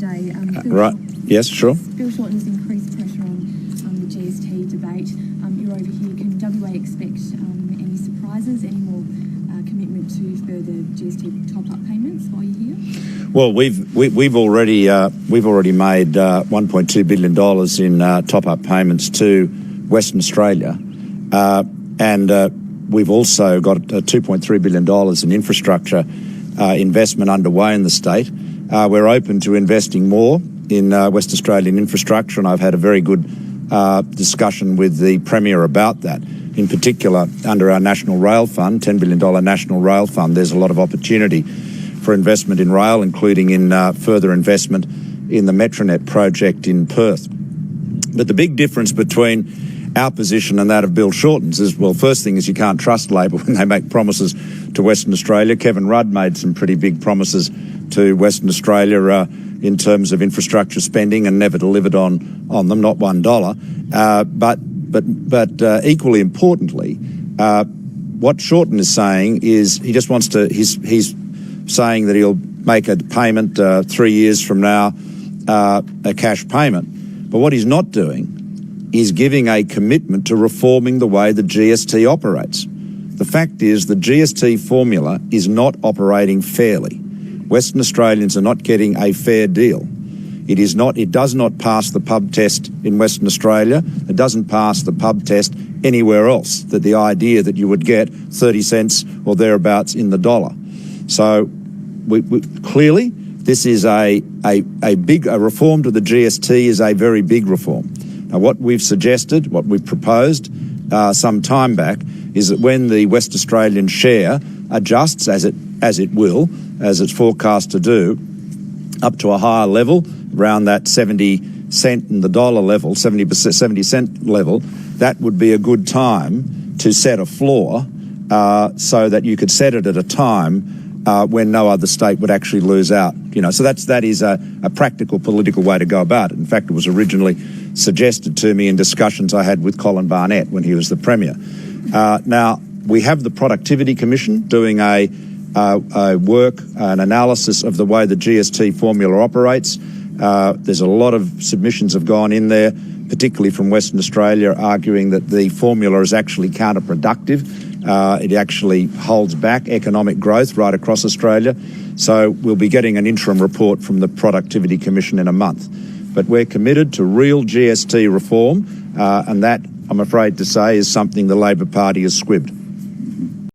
today. Right. Yes, sure. Bill Shorten's increased pressure on the GST debate. You're over here. Can WA expect any surprises, any more commitment to further GST top-up payments while you're here? Well, we've already made $1.2 billion in top-up payments to Western Australia, and we've also got $2.3 billion in infrastructure investment underway in the state. We're open to investing more in West Australian infrastructure, and I've had a very good discussion with the Premier about that. In particular, under our National Rail Fund, $10 billion National Rail Fund, there's a lot of opportunity for investment in rail, including in further investment in the Metronet project in Perth. But the big difference between our position and that of Bill Shorten's is, well, first thing is you can't trust Labor when they make promises to Western Australia. Kevin Rudd made some pretty big promises to Western Australia in terms of infrastructure spending and never delivered on them, not $1. But equally importantly, what Shorten is saying is he just wants to. He's saying that he'll make a payment 3 years from now, a cash payment. But what he's not doing is giving a commitment to reforming the way the GST operates. The fact is the GST formula is not operating fairly. Western Australians are not getting a fair deal. It does not pass the pub test in Western Australia. It doesn't pass the pub test anywhere else. That the idea that you would get 30 cents or thereabouts in the dollar. So we clearly this is a reform to the GST is a very big reform. Now, what we've suggested, what we've proposed some time back, is that when the West Australian share adjusts, as it will, as it's forecast to do, up to a higher level, around that 70 cent in the dollar level, 70 cent level, that would be a good time to set a floor so that you could set it at a time when no other state would actually lose out. So that is a practical political way to go about it. In fact, it was originally suggested to me in discussions I had with Colin Barnett when he was the Premier. Now, we have the Productivity Commission doing a work, an analysis of the way the GST formula operates. There's a lot of submissions have gone in there, particularly from Western Australia, arguing that the formula is actually counterproductive. It actually holds back economic growth right across Australia. So we'll be getting an interim report from the Productivity Commission in a month. But we're committed to real GST reform, and that, I'm afraid to say, is something the Labor Party has squibbed.